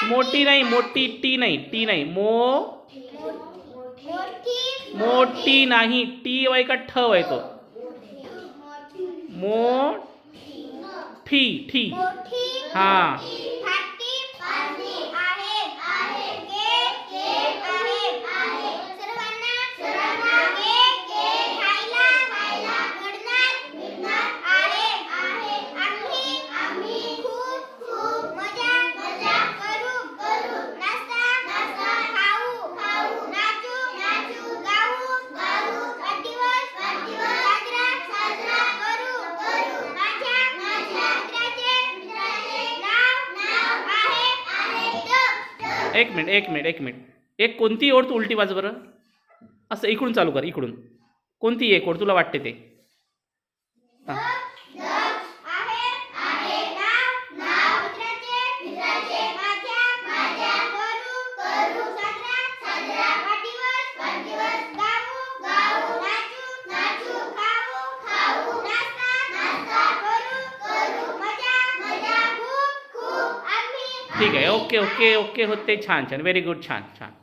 मोठी नाही, मोठी टी नाही, टी नाही, मोठी नाही, टी वय का ठ वय तो मोठी ठी हा एक मिनिट एक मिनिट एक मिनिट एक कोणती ओढ तू उलटी वाज बरं असं इकडून चालू कर इकडून कोणती एक ओढ तुला वाटते ते हां ठीक आहे ओके ओके ओके होते छान छान व्हेरी गुड छान छान